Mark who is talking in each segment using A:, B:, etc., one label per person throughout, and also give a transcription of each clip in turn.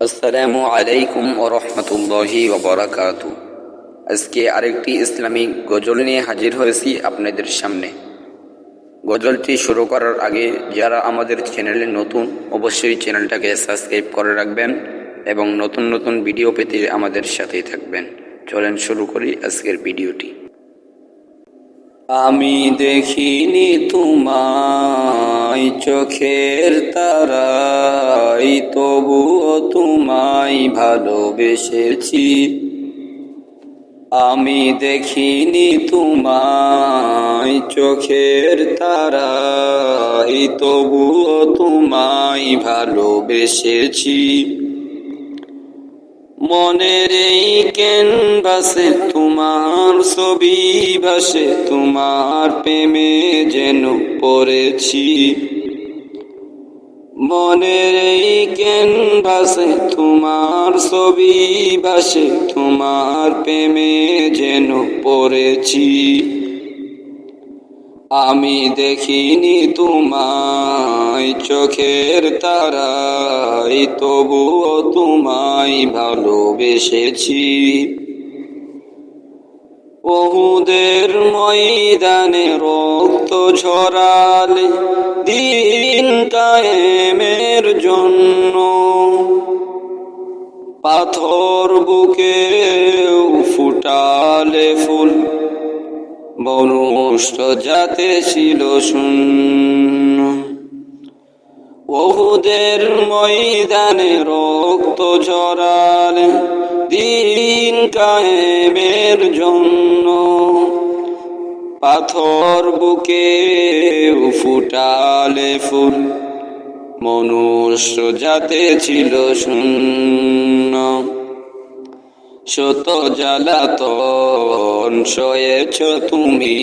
A: আসসালামু আলাইকুম ওয়া রাহমাতুল্লাহি ওয়া বারাকাতু। আজকে আরেকটি ইসলামিক গজল নিয়ে হাজির হয়েছি আপনাদের সামনে। গজলটি শুরু করার আগে যারা আমাদের চ্যানেলে নতুন, অবশ্যই চ্যানেলটাকে সাবস্ক্রাইব করে রাখবেন এবং নতুন নতুন ভিডিও পেতে আমাদের সাথেই থাকবেন। চলেন শুরু করি আজকের ভিডিওটি। আমি দেখিনি তোমায় চোখের তারায়, তবুও তোমায় ভালোবেসেছি। আমি দেখিনি তোমায় চোখের তারায়, তবুও তোমায় ভালোবেসেছি। মনের এই ক্যানভাসে তোমার ছবি ভাসে, তোমার প্রেমে যেন পড়েছি। মনের এই ক্যানভাসে তোমার ছবি ভাসে, তোমার প্রেমে যেন পড়েছি। আমি দেখিনি তোমায় চোখের তারায়, তবুও তোমায় ভালোবেসেছি। উহুদের ময়দানে রক্ত ঝরালে দিন কায়েমের জন্য, পাথর বুকেও ফুটালে ফুল, মনুষ্য জাতে ছিল শূন্য। উহুদের ময়দানে রক্ত ঝরালে দিন কায়েমের জন্য, পাথর বুকে ফুটালে ফুল, মনুষ্য জাতে ছিল শূন্য। শত জ্বালাতন সয়েছ তুমি,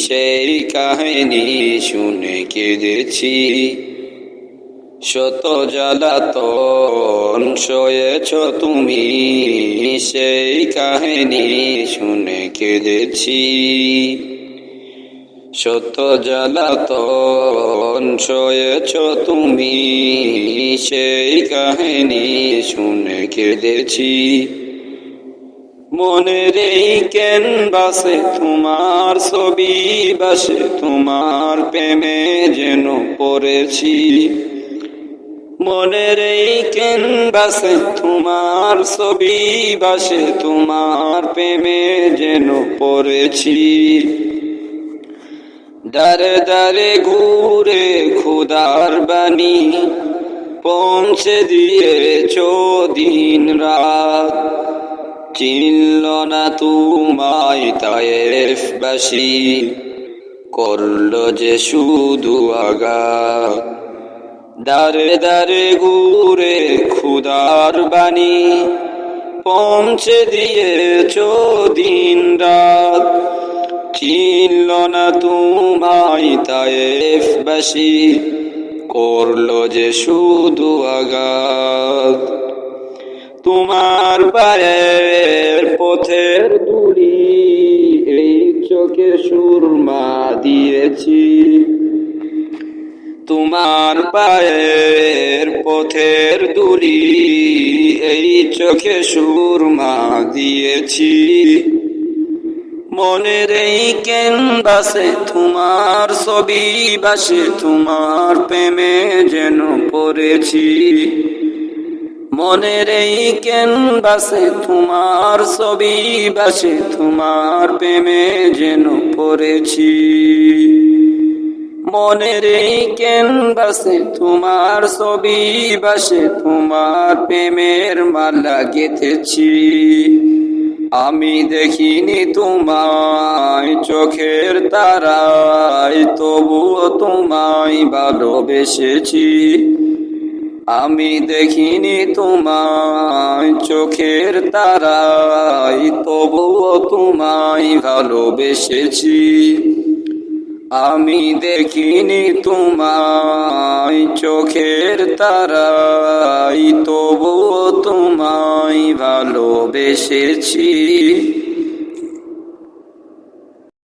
A: সেই কাহিনী শুনে কেঁদেছি। শত জ্বালাতন সয়েছ তুমি, সেই কাহিনী শুনে কেঁদেছি। শত জ্বালাতন সয়েছ তুমি, সেই কাহিনী শুনে কেঁদেছি। মনের এই ক্যানভাসে তোমার ছবি ভাসে, তোমার প্রেমে যেন পড়েছি। মনের এই ক্যানভাসে তোমার ছবি ভাসে, তোমার প্রেমে যেন পড়েছি। দারে দারে ঘুরে খোদার বাণী পৌঁছে দিয়েছ দিন রাত, চিনল না তোমায় তায়েফবাসী, করল যে শুধু আঘাত। দারে দারে ঘুরে খোদার বাণী পৌঁছে দিয়েছ দিন রাত, চিনল না তোমায় তায়েফবাসী, করল যে শুধু আঘাত। তোমার পায়ের পথের ধুলি এই চোখে সুরমা দিয়েছি। তোমার পায়ের পথের ধুলি এই চোখে সুরমা দিয়েছি। মনের এই ক্যানভাসে তোমার ছবি ভাসে, তোমার প্রেমে যেন পড়েছি। মনের এই ক্যানভাসে তোমার ছবি ভাসে, তোমার প্রেমে যেন পড়েছি। মনের এই ক্যানভাসে তোমার ছবি ভাসে, তোমার প্রেমের মালা গেঁথেছি। আমি দেখিনি তোমায় চোখের তারায়, তবুও তোমায় ভালোবেসেছি। আমি দেখিনি তোমায় চোখের তারায়, তবুও তোমায় ভালোবেসেছি। আমি দেখিনি তোমায় চোখের তারায়, তবুও তোমায় ভালোবেসেছি।